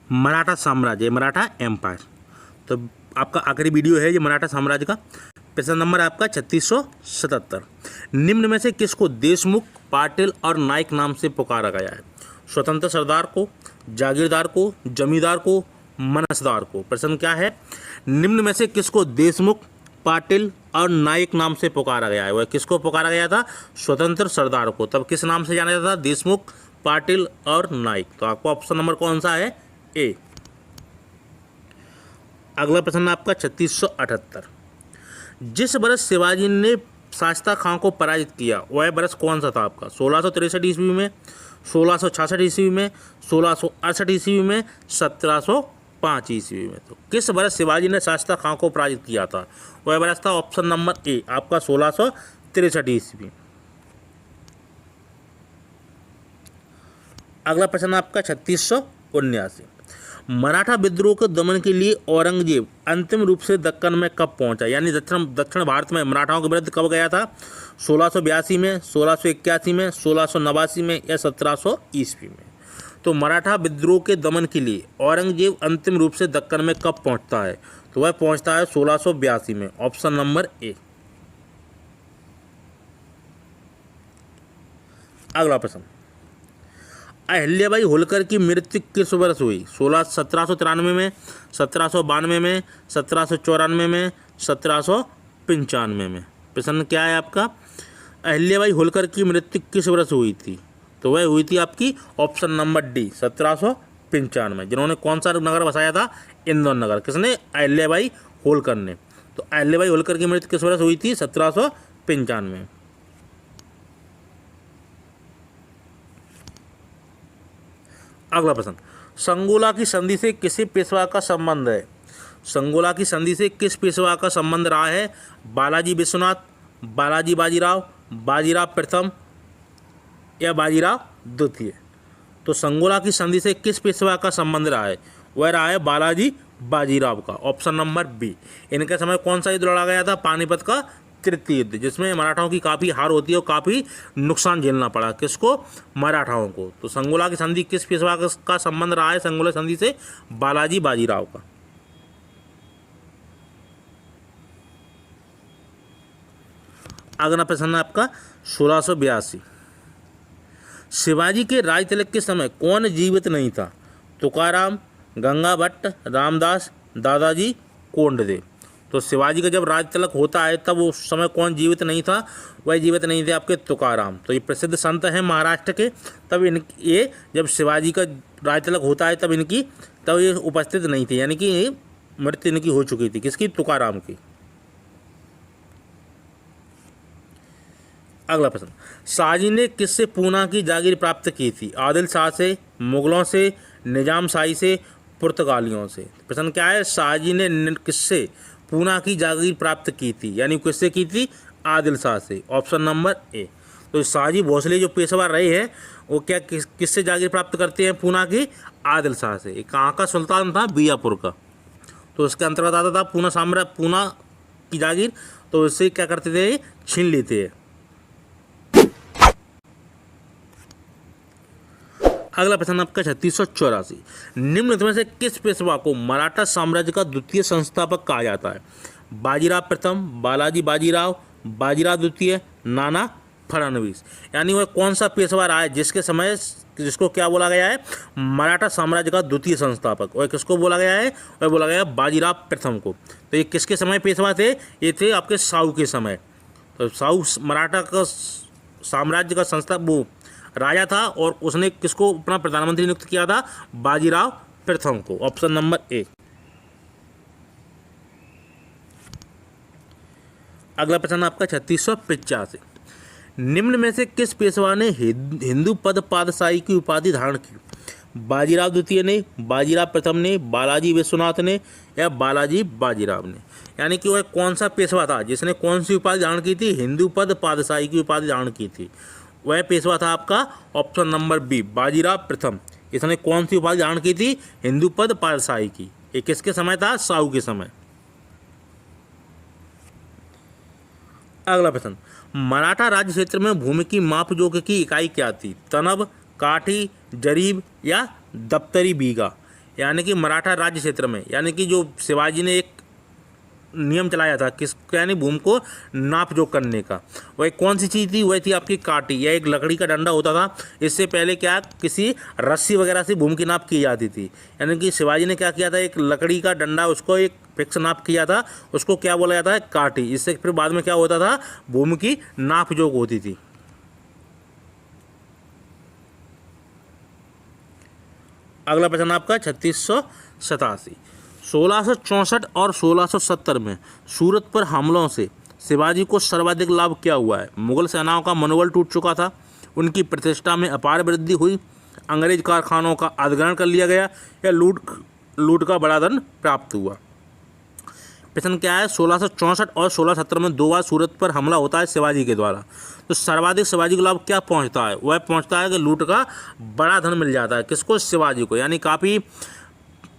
मराठा साम्राज्य, मराठा एम्पायर। तो आपका आखिरी वीडियो है ये मराठा साम्राज्य का। प्रश्न नंबर आपका 3677। निम्न में से किसको देशमुख, पाटिल और नाइक नाम से पुकारा गया है? स्वतंत्र सरदार को, जागीरदार को, जमींदार को, मनसदार को। प्रश्न क्या है? निम्न में से किसको देशमुख, पाटिल और नाइक नाम से पुकारा गया है? वह किसको पुकारा गया था? स्वतंत्र सरदार को। तब किस नाम से जाना जाता था? देशमुख, पाटिल और नाइक। तो आपका ऑप्शन नंबर कौन सा है? ए। अगला प्रश्न आपका 3678। जिस वर्ष शिवाजी ने शास्ता खां को पराजित किया वह वर्ष कौन सा था आपका? 1663 ईस्वी में, 1666 ईस्वी में, 1668 ईस्वी में, 1705 ईस्वी में। तो किस वर्ष शिवाजी ने शास्ता खां को पराजित किया था? वह वर्ष था ऑप्शन नंबर ए आपका 1663 ईस्वी। अगला प्रश्न आपका 3679। मराठा विद्रोह के दमन के लिए औरंगजेब अंतिम रूप से दक्कन में कब पहुंचा? यानी दक्षिण भारत में मराठाओं के विरुद्ध कब गया था? 1682 में, 1681 में, 1689 में या 1700 ईस्वी में। तो मराठा विद्रोह के दमन के लिए औरंगजेब अंतिम रूप से दक्कन में कब पहुंचता है? तो वह पहुंचता है 1682 में, ऑप्शन नंबर ए। अगला प्रश्न, अहिल्याबाई होलकर की मृत्यु किस वर्ष हुई? 1793 में, 1792 में, 1794 में, 1795 में। प्रश्न क्या है आपका? अहिल्याबाई होलकर की मृत्यु किस वर्ष हुई थी? तो वह हुई थी आपकी ऑप्शन नंबर डी 1795। जिन्होंने कौन सा नगर बसाया था? इंदौर नगर। किसने? अहिल्याबाई होलकर ने। तो अहिल्याबाई होलकर की मृत्यु किस वर्ष हुई थी? 1795। अगला प्रश्न, संगोला की संधि से किसी पेशवा का संबंध है? संगोला की संधि से किस पेशवा का संबंध रहा है? बालाजी विश्वनाथ, बालाजी बाजीराव, बाजीराव प्रथम या बाजीराव द्वितीय। तो संगोला की संधि से किस पेशवा का संबंध रहा है? वह रहा है बालाजी बाजीराव का, ऑप्शन नंबर बी। इनके समय कौन सा युद्ध लड़ा गया था? पानीपत का तृतीय युद्ध, जिसमें मराठाओं की काफ़ी हार होती है और काफ़ी नुकसान झेलना पड़ा। किसको? मराठाओं को। तो संगोला की संधि किस पेशवा का संबंध रहा है? संगोला संधि से बालाजी बाजीराव का। अगला प्रश्न आपका 1682। शिवाजी के राज तिलक के समय कौन जीवित नहीं था? तुकाराम, गंगा भट्ट, रामदास, दादाजी कोंडदेव। तो शिवाजी का जब राज तिलक होता है तब उस समय कौन जीवित नहीं था? वह जीवित नहीं थे आपके तुकाराम। तो ये प्रसिद्ध संत हैं महाराष्ट्र के। तब ये जब शिवाजी का राज तिलक होता है तब ये उपस्थित नहीं थे, यानी कि मृत्यु इनकी हो चुकी थी। किसकी? तुकाराम की। अगला प्रश्न, शाहजी ने किससे पूना की जागीर प्राप्त की थी? आदिल शाह से, मुगलों से, निजाम शाही से, पुर्तगालियों से। प्रश्न क्या है? शाहजी ने किससे पूना की जागीर प्राप्त की थी? यानी किससे की थी? आदिल शाह से, ऑप्शन नंबर ए। तो शाहजी भोसले जो पेशवा रहे हैं वो क्या किससे जागीर प्राप्त करते हैं पूना की? आदिल शाह से। कहाँ का सुल्तान था? बीजापुर का। तो इसके अंतर्गत आता था पूना की जागीर। तो इससे क्या करते थे? छीन लेते हैं। अगला प्रश्न आपका 3684। निम्न में से किस पेशवा को मराठा साम्राज्य का द्वितीय संस्थापक कहा जाता है? बाजीराव प्रथम, बालाजी बाजीराव, बाजीराव द्वितीय, नाना फडणवीस। यानी वह कौन सा पेशवा रहा है जिसको क्या बोला गया है? मराठा साम्राज्य का द्वितीय संस्थापक। और किसको बोला गया है? वह बोला गया है बाजीराव प्रथम को। तो ये किसके समय पेशवा थे? ये थे आपके साहू के समय। तो साहू मराठा का साम्राज्य का वो राजा था और उसने किसको अपना प्रधानमंत्री नियुक्त किया था? बाजीराव प्रथम को, ऑप्शन नंबर ए। अगला प्रश्न आपका 3685। निम्न में से किस पेशवा ने हिंदू पद पादशाही की उपाधि धारण की? बाजीराव द्वितीय ने, बाजीराव प्रथम ने, बालाजी विश्वनाथ ने या बालाजी बाजीराव ने। यानी कि वह कौन सा पेशवा था जिसने कौन सी उपाधि धारण की थी? हिंदू पद पादशाही की उपाधि धारण की थी। वह पेशवा था आपका ऑप्शन नंबर बी बाजीराव प्रथम। इसने कौन सी उपाधि धारण की थी? हिंदू पद पादशाही की। ये किसके समय था? साहू के समय। अगला प्रश्न, मराठा राज्य क्षेत्र में भूमि की मापजोख की इकाई क्या थी? तनब, काठी, जरीब या दफ्तरी बीघा। यानी कि मराठा राज्य क्षेत्र में, यानी कि जो शिवाजी ने एक नियम चलाया था किस, यानी भूमि को नाप जोख करने का, वह कौन सी चीज़ थी, वह थी आपकी काटी या एक लकड़ी का डंडा होता था। इससे पहले क्या किसी रस्सी वगैरह से भूमि की नाप की जाती थी। यानी कि शिवाजी ने क्या किया था, एक लकड़ी का डंडा, उसको एक फिक्स नाप किया था, उसको क्या बोला जाता है, काटी। इससे फिर बाद में क्या होता था, भूमि की नाप जोख होती थी। अगला प्रश्न आपका 3687। 1664 और 1670 में सूरत पर हमलों से शिवाजी को सर्वाधिक लाभ क्या हुआ है? मुगल सेनाओं का मनोबल टूट चुका था, उनकी प्रतिष्ठा में अपार वृद्धि हुई, अंग्रेज कारखानों का अधिग्रहण कर लिया गया, या लूट का बड़ा धन प्राप्त हुआ। प्रश्न क्या है, 1664 और 1670 में 2 बार सूरत पर हमला होता है शिवाजी के द्वारा, तो सर्वाधिक शिवाजी को लाभ क्या पहुंचता है? वह पहुंचता है कि लूट का बड़ा धन मिल जाता है। किसको? शिवाजी को। यानी काफ़ी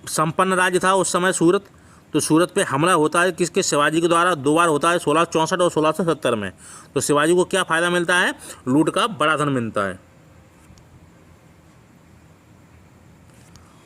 संपन्न राज्य था उस समय सूरत, तो सूरत पे हमला होता है किसके? शिवाजी के द्वारा। 2 बार होता है, 1664 और 1670 में। तो शिवाजी को क्या फ़ायदा मिलता है? लूट का बड़ा धन मिलता है।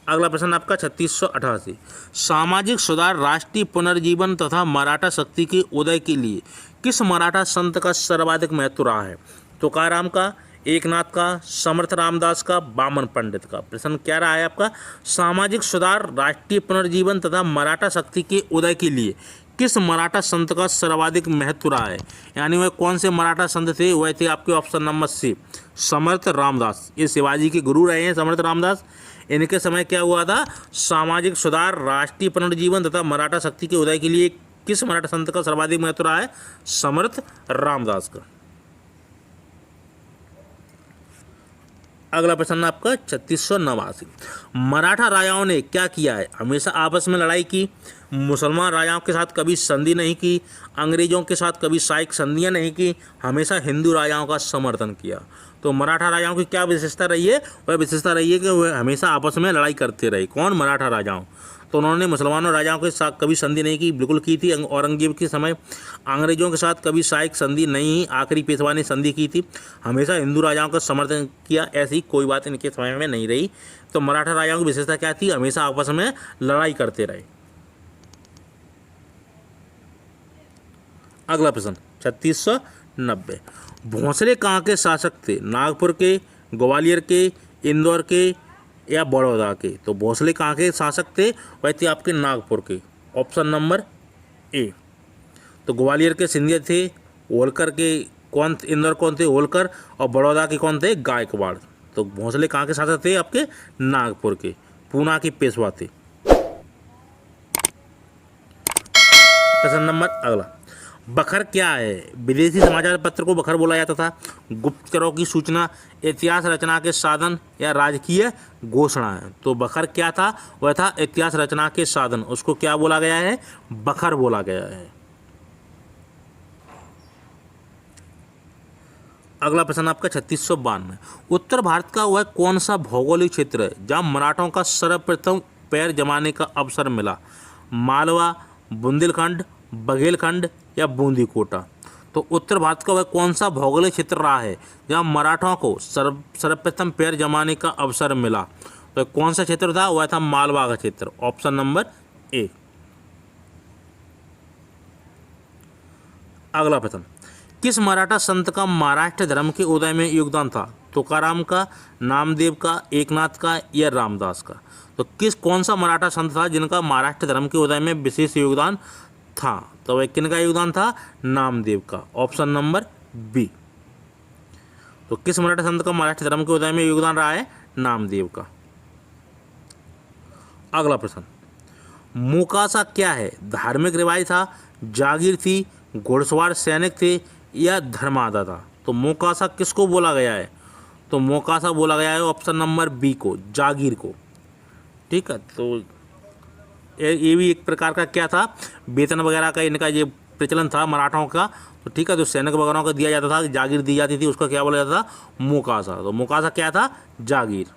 अगला प्रश्न आपका 3688। सामाजिक सुधार, राष्ट्रीय पुनर्जीवन तथा मराठा शक्ति के उदय के लिए किस मराठा संत का सर्वाधिक महत्व रहा है? तुकाराम का, एकनाथ का, समर्थ रामदास का, बामन पंडित का। प्रश्न क्या रहा है आपका? सामाजिक सुधार, राष्ट्रीय पुनर्जीवन तथा मराठा शक्ति के उदय के लिए किस मराठा संत का सर्वाधिक महत्व रहा है? यानी वह कौन से मराठा संत थे? वह थे आपके ऑप्शन नंबर सी, समर्थ रामदास। ये शिवाजी के गुरु रहे हैं समर्थ रामदास। इनके समय क्या हुआ था? सामाजिक सुधार, राष्ट्रीय पुनर्जीवन तथा मराठा शक्ति के उदय के लिए किस मराठा संत का सर्वाधिक महत्व रहा है? समर्थ रामदास का। अगला प्रश्न आपका 3689। मराठा राजाओं ने क्या किया है? हमेशा आपस में लड़ाई की, मुसलमान राजाओं के साथ कभी संधि नहीं की, अंग्रेजों के साथ कभी साइक संधियां नहीं की, हमेशा हिंदू राजाओं का समर्थन किया। तो मराठा राजाओं की क्या विशेषता रही है? वह विशेषता रही है कि वह हमेशा आपस में लड़ाई करते रहे। कौन? मराठा राजाओं। तो उन्होंने मुसलमानों राजाओं के साथ कभी संधि नहीं की, बिल्कुल की थी औरंगजेब के समय। अंग्रेजों के साथ कभी साइक संधि नहीं, आखिरी पेशवा ने संधि की थी। हमेशा हिंदू राजाओं का समर्थन किया, ऐसी कोई बात इनके समय में नहीं रही। तो मराठा राजाओं की विशेषता क्या थी? हमेशा आपस में लड़ाई करते रहे। अगला प्रश्न 3690। भोंसले कहाँ के शासक थे? नागपुर के, ग्वालियर के, इंदौर के, या बड़ौदा के? तो भोंसले कहाँ के शासक थे? वह थे आपके नागपुर के। Option number A. तो ग्वालियर के सिंधिया थे, होलकर के कौन, इंदौर कौन थे? होलकर, और बड़ौदा के कौन थे? गायकवाड़। तो भोंसले कहाँ के शासक थे? आपके नागपुर के, पूना के पेशवा थे। प्रश्न नंबर अगला, बखर क्या है? विदेशी समाचार पत्र को बखर बोला जाता था, गुप्तचरों की सूचना, इतिहास रचना के साधन, या राजकीय घोषणा है? तो बखर क्या था? वह था इतिहास रचना के साधन। उसको क्या बोला गया है? बखर बोला गया है। अगला प्रश्न आपका 3692। उत्तर भारत का वह कौन सा भौगोलिक क्षेत्र है जहाँ मराठों का सर्वप्रथम पैर जमाने का अवसर मिला? मालवा, बुंदेलखंड, बघेलखंड, या बूंदी कोटा? तो उत्तर भारत का वह कौन सा भौगोलिक क्षेत्र रहा है जहाँ मराठों को सर्वप्रथम पैर जमाने का अवसर मिला? तो कौन सा क्षेत्र था? वह था मालवा का क्षेत्र। Option number A. अगला प्रश्न, किस मराठा संत का महाराष्ट्र धर्म के उदय में योगदान था? तुकाराम का, नामदेव का, एकनाथ का, या रामदास का? तो कौन सा मराठा संत था जिनका महाराष्ट्र धर्म के उदय में विशेष योगदान था? तो वह किन का योगदान था? नामदेव का। Option number B. तो किस मराठा संत का महाराष्ट्र धर्म के उदय में योगदान रहा है? नामदेव का। अगला प्रश्न, मोकासा क्या है? धार्मिक रिवाज था, जागीर थी, घुड़सवार सैनिक थे, या धर्मादा था? तो मोकासा किसको बोला गया है? तो मोकासा बोला गया है ऑप्शन नंबर बी को, जागीर को। ठीक है, तो ये भी एक प्रकार का क्या था? वेतन वगैरह का इनका ये प्रचलन था मराठाओं का। तो ठीक है, जो सैनिक वगैरह को दिया जाता था, जागीर दी जाती थी, उसका क्या बोला जाता था? मोकासा। तो मोकासा क्या था? जागीर।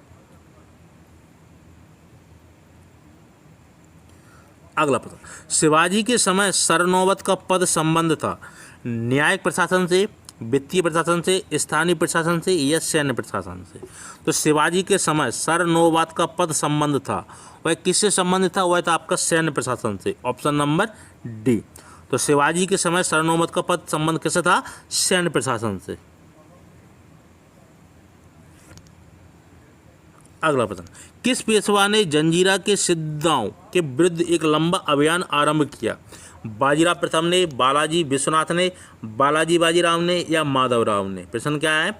अगला प्रश्न, शिवाजी के समय सरनौबत का पद संबंध था न्यायिक प्रशासन से, वित्तीय प्रशासन से, स्थानीय प्रशासन से या सैन्य प्रशासन से। तो शिवाजी के समय सर नौबत का पद संबंध था, वह किससे संबंधित था? वह था आपका सैन्य प्रशासन से, ऑप्शन नंबर डी। तो शिवाजी के समय सर नौबत का पद संबंध किससे था? सैन्य प्रशासन से। अगला प्रश्न, किस पेशवा ने जंजीरा के सिद्धांतों के विरुद्ध एक लंबा अभियान आरंभ किया? बाजीराव प्रथम ने, बालाजी विश्वनाथ ने, बालाजी बाजीराव ने या माधवराव ने? प्रश्न क्या है?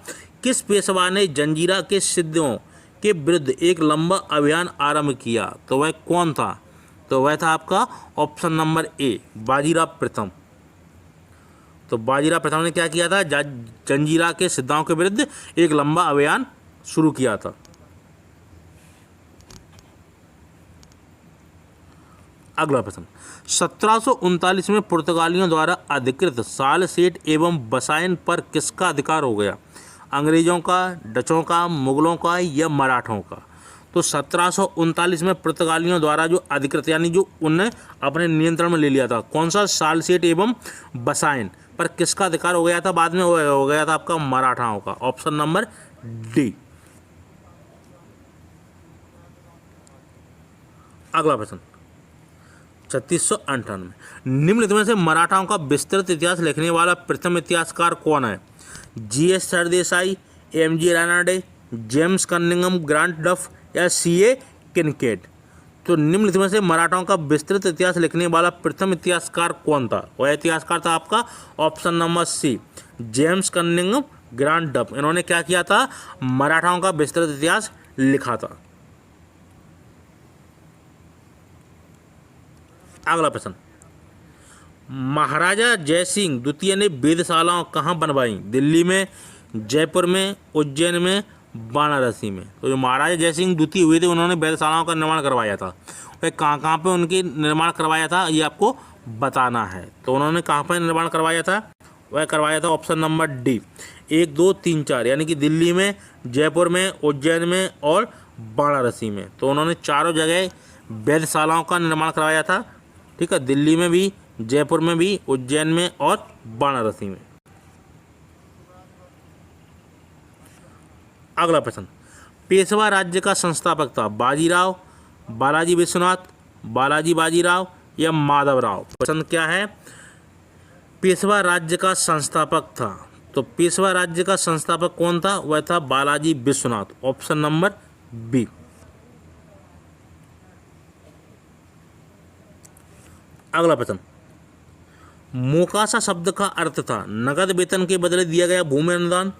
किस पेशवा ने जंजीरा के सिद्धांतों के विरुद्ध एक लंबा अभियान आरंभ किया? तो वह कौन था? तो वह था आपका ऑप्शन नंबर ए, बाजीराव प्रथम। तो बाजीराव प्रथम ने क्या किया था? जंजीरा के सिद्धांतों के विरुद्ध एक लंबा अभियान शुरू किया था। अगला प्रश्न, 1739 में पुर्तगालियों द्वारा अधिकृत सालसेट एवं बसाइन पर किसका अधिकार हो गया? अंग्रेजों का, डचों का, मुगलों का या मराठों का? तो 1739 में पुर्तगालियों द्वारा जो अधिकृत यानी जो उन्हें अपने नियंत्रण में ले लिया था, कौन सा? सालसेट एवं बसाइन पर किसका अधिकार हो गया था? बाद में हो गया था आपका मराठाओं का, ऑप्शन नंबर डी। अगला प्रश्न 3698, निम्नलिखित में से मराठाओं का विस्तृत इतिहास लिखने वाला प्रथम इतिहासकार कौन है? GS Sardesai, MG Ranade, James Cunningham Grant डफ या सीए किनकेट? तो निम्नलिखित में से मराठाओं का विस्तृत इतिहास लिखने वाला प्रथम इतिहासकार कौन था? वह इतिहासकार था आपका option number C, James Cunningham Grant Duff. इन्होंने क्या किया था? मराठाओं का विस्तृत इतिहास लिखा था। अगला प्रश्न, महाराजा जयसिंह द्वितीय ने वेधशालाओं कहाँ बनवाई? दिल्ली में, जयपुर में, उज्जैन में, वाराणसी में? तो जो महाराजा जयसिंह द्वितीय हुए थे उन्होंने वेधशालाओं का निर्माण करवाया था। वह कहाँ पे उनके निर्माण करवाया था ये आपको बताना है। तो उन्होंने कहाँ पर निर्माण करवाया था? वह करवाया था ऑप्शन नंबर डी, 1, 2, 3, 4 यानी कि दिल्ली में, जयपुर में, उज्जैन में और वाराणसी में। तो उन्होंने चारों जगह वेधशालाओं का निर्माण करवाया था। ठीक है, दिल्ली में भी, जयपुर में भी, उज्जैन में और वाराणसी में। अगला प्रश्न, पेशवा राज्य का संस्थापक था? बाजीराव, बालाजी विश्वनाथ, बालाजी बाजीराव या माधवराव? प्रश्न क्या है? पेशवा राज्य का संस्थापक था। तो पेशवा राज्य का संस्थापक कौन था? वह था Balaji Vishwanath, option number B. अगला प्रश्न, मोकासा शब्द का अर्थ था? नगद वेतन के बदले दिया गया भूमि अनुदान,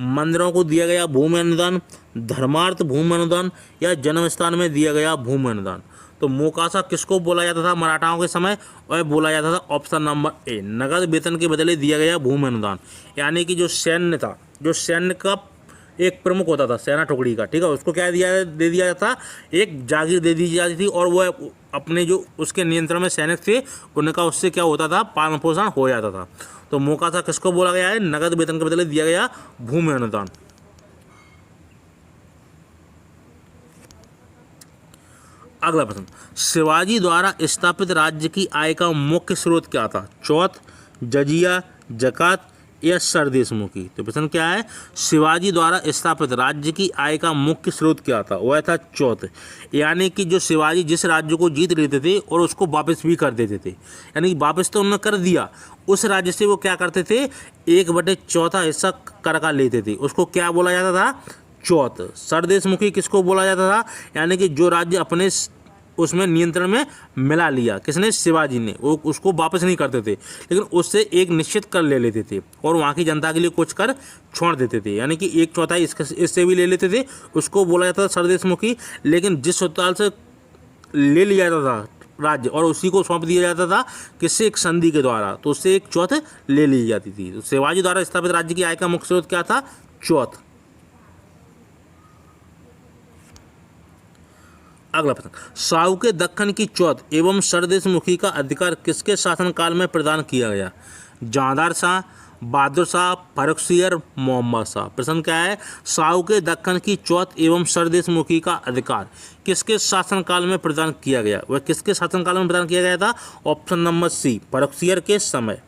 मंदिरों को दिया गया भूमि अनुदान, धर्मार्थ भूमि अनुदान या जन्म स्थान में दिया गया भूमि अनुदान? तो मोकासा किसको बोला जाता था मराठाओं के समय? वह बोला जाता था ऑप्शन नंबर ए, नगद वेतन के बदले दिया गया भूमि अनुदान। यानी कि जो सैन्य था, जो सैन्य का एक प्रमुख होता था सेना टुकड़ी का, ठीक है, उसको क्या दे दिया जाता? एक जागीर दे दी जाती थी और वह अपने जो उसके नियंत्रण में सैनिक थे उनका उससे क्या होता था? पालन पोषण हो जाता था। तो मोकासा किसको बोला गया है? नगद वेतन के बदले दिया गया भूमि अनुदान। अगला प्रश्न, शिवाजी द्वारा स्थापित राज्य की आय का मुख्य स्रोत क्या था? चौथ, जजिया, जकात या सरदेशमुखी? तो प्रश्न क्या है? शिवाजी द्वारा स्थापित राज्य की आय का मुख्य स्रोत क्या था? वह था चौथ। यानी कि जो शिवाजी जिस राज्य को जीत लेते थे और उसको वापस भी कर देते थे, यानी कि वापस तो उन्होंने कर दिया, उस राज्य से वो क्या करते थे? 1/4 हिस्सा कर का लेते थे। उसको क्या बोला जाता था? चौथ। सरदेशमुखी किसको बोला जाता था? यानी कि जो राज्य अपने उसमें नियंत्रण में मिला लिया, किसने? शिवाजी ने। वो उसको वापस नहीं करते थे, लेकिन उससे एक निश्चित कर ले लेते थे और वहाँ की जनता के लिए कुछ कर छोड़ देते थे। यानी कि 1/4 इससे भी ले लेते थे, उसको बोला जाता था सरदेशमुखी। लेकिन जिस सूत्राल से ले लिया जाता था राज्य और उसी को सौंप दिया जाता था किससे? एक संधि के द्वारा, तो उससे 1/4 ले ली जाती थी। तो शिवाजी द्वारा स्थापित राज्य की आय का मुख्य स्रोत क्या था? चौथ। अगला प्रश्न, साहू के दक्कन की चौथ एवं सरदेशमुखी का अधिकार किसके शासनकाल में प्रदान किया गया? जहांदार शाह, बहादुर शाह, फर्रुखसियर, मोहम्मद शाह? प्रश्न क्या है? साहू के दक्कन की चौथ एवं सरदेशमुखी का अधिकार किसके शासनकाल में प्रदान किया गया? वह किसके शासनकाल में प्रदान किया गया था? ऑप्शन नंबर सी, फर्रुखसियर के समय।